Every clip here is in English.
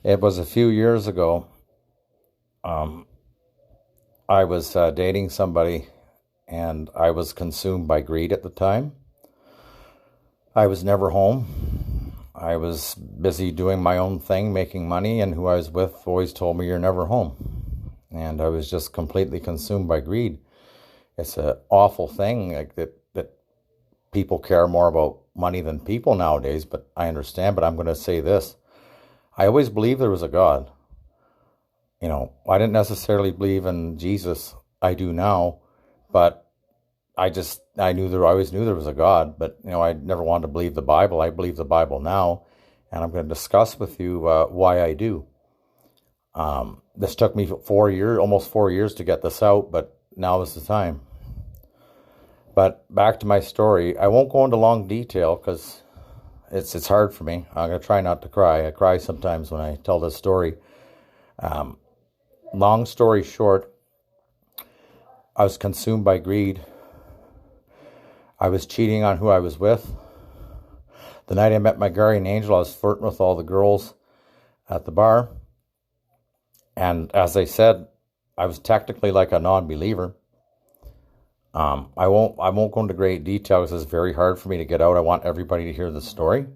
It was a few years ago. Um, I was dating somebody and I was consumed by greed at the time. I was never home. I was busy doing my own thing, making money, and who I was with always told me, "You're never home." And I was just completely consumed by greed. It's an awful thing, like that people care more about money than people nowadays, but I understand. But I'm going to say this. I always believed there was a God. I didn't necessarily believe in Jesus. I do now, but I always knew there was a God, but I never wanted to believe the Bible. I believe the Bible now, and I'm going to discuss with you why I do. This took me 4 years, almost 4 years to get this out, but now is the time. But back to my story. I won't go into long detail because it's hard for me. I'm going to try not to cry. I cry sometimes when I tell this story. Long story short, I was consumed by greed. I was cheating on who I was with. The night I met my guardian angel, I was flirting with all the girls at the bar. And as I said, I was technically like a non-believer. I won't go into great detail because it's very hard for me to get out. I want everybody to hear the story.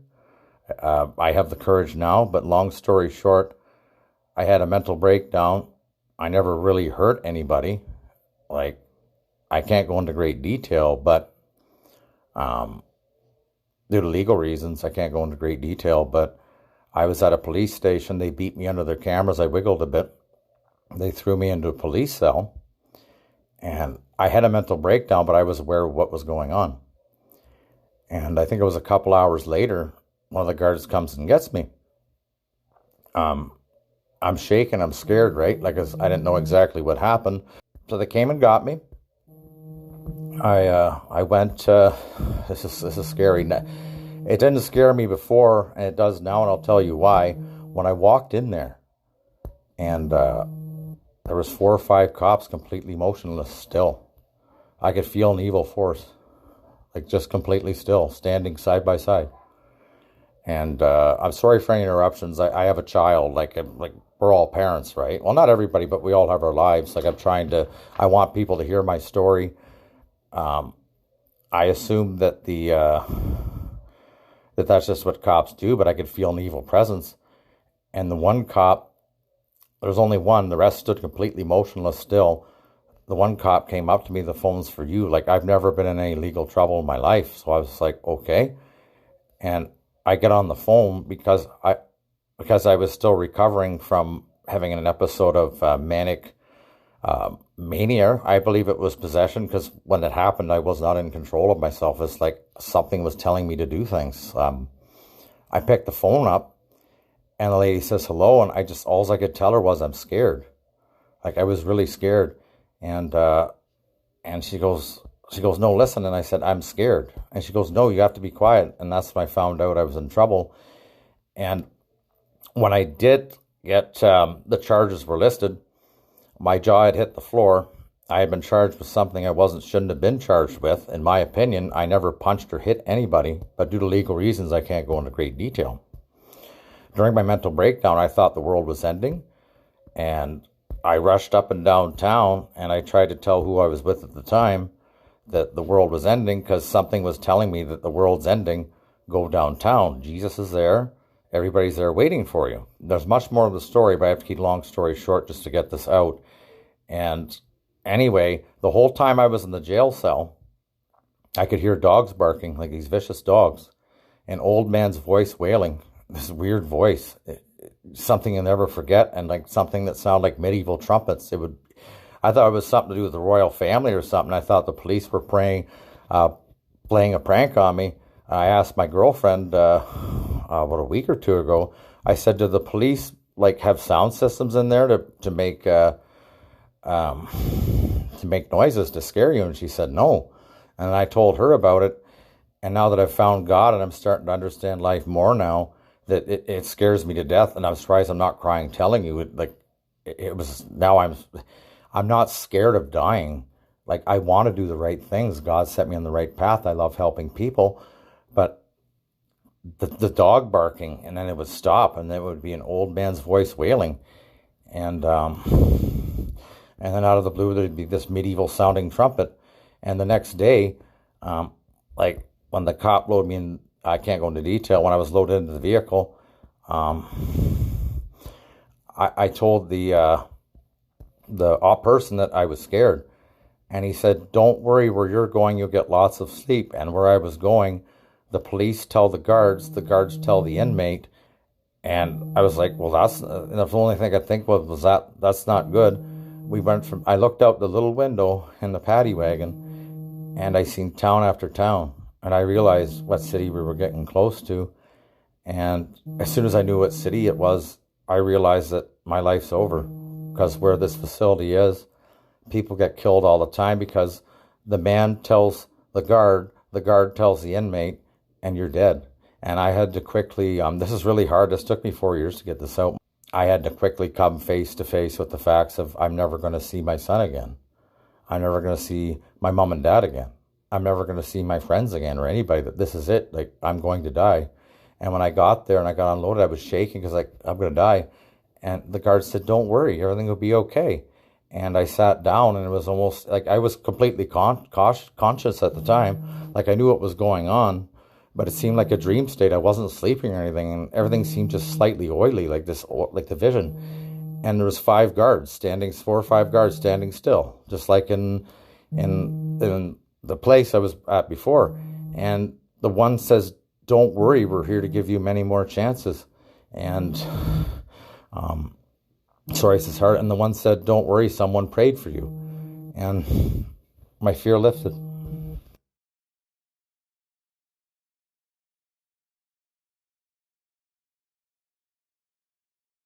I have the courage now, but long story short, I had a mental breakdown. I never really hurt anybody. Like, I can't go into great detail, but due to legal reasons, I can't go into great detail, but I was at a police station. They beat me under their cameras. I wiggled a bit. They threw me into a police cell, and I had a mental breakdown, but I was aware of what was going on. And I think it was a couple hours later, one of the guards comes and gets me. I'm shaking. I'm scared, right? Like, I didn't know exactly what happened. So they came and got me. I went. This is scary. It didn't scare me before, and it does now, and I'll tell you why. When I walked in there, and there was 4 or 5 cops completely motionless, still. I could feel an evil force, like just completely still, standing side by side. And I'm sorry for any interruptions. I have a child. Like we're all parents, right? Well, not everybody, but we all have our lives. Like I want people to hear my story. I assumed that that's just what cops do, but I could feel an evil presence. And the one cop, there was only one, the rest stood completely motionless still. The one cop came up to me, "The phone's for you." Like, I've never been in any legal trouble in my life. So I was like, okay. And I get on the phone because I was still recovering from having an episode of manic mania. I believe it was possession because when it happened, I was not in control of myself. It's like something was telling me to do things. I picked the phone up and the lady says hello, and all I could tell her was I'm scared. Like, I was really scared. And she goes, "No, listen." And I said, "I'm scared." And she goes, "No, you have to be quiet." And that's when I found out I was in trouble. And when I did get, the charges were listed, my jaw had hit the floor. I had been charged with something shouldn't have been charged with. In my opinion, I never punched or hit anybody, but due to legal reasons, I can't go into great detail. During my mental breakdown, I thought the world was ending, and I rushed up and down town, and I tried to tell who I was with at the time that the world was ending because something was telling me that the world's ending. Go downtown. Jesus is there. Everybody's there waiting for you. There's much more of the story, but I have to keep long story short just to get this out. And anyway, the whole time I was in the jail cell, I could hear dogs barking, like these vicious dogs. An old man's voice wailing, this weird voice, something you'll never forget, and like something that sounded like medieval trumpets. I thought it was something to do with the royal family or something. I thought the police were playing a prank on me. I asked my girlfriend about a week or two ago. I said, "Do the police like have sound systems in there to make noises to scare you?" And she said no. And I told her about it. And now that I've found God and I'm starting to understand life more now, that it scares me to death. And I'm surprised I'm not crying telling you it was. Now I'm not scared of dying. Like, I want to do the right things. God set me on the right path. I love helping people. But the dog barking, and then it would stop, and there would be an old man's voice wailing, and then out of the blue there'd be this medieval sounding trumpet. And the next day, like when the cop loaded me in, I can't go into detail, when I was loaded into the vehicle, I told the person that I was scared, and he said, "Don't worry, where you're going, you'll get lots of sleep." And where I was going, the police tell the guards tell the inmate. And I was like, well, the only thing I could think was that's not good. I looked out the little window in the paddy wagon, and I seen town after town, and I realized what city we were getting close to. And as soon as I knew what city it was, I realized that my life's over, because where this facility is, people get killed all the time because the man tells the guard tells the inmate, and you're dead. And I had to quickly, this is really hard, this took me 4 years to get this out. I had to quickly come face to face with the facts of I'm never going to see my son again. I'm never going to see my mom and dad again. I'm never going to see my friends again or anybody. That this is it, like I'm going to die. And when I got there and I got unloaded, I was shaking because like I'm going to die. And the guard said, "Don't worry, everything will be okay." And I sat down, and it was almost like I was completely conscious at the time. Like I knew what was going on, but it seemed like a dream state. I wasn't sleeping or anything, and everything seemed just slightly oily, like the vision. And there was 4 or 5 guards standing still, just like in the place I was at before. And the one says, "Don't worry, we're here to give you many more chances." And sorry, this is hard. And the one said, "Don't worry, someone prayed for you." And my fear lifted.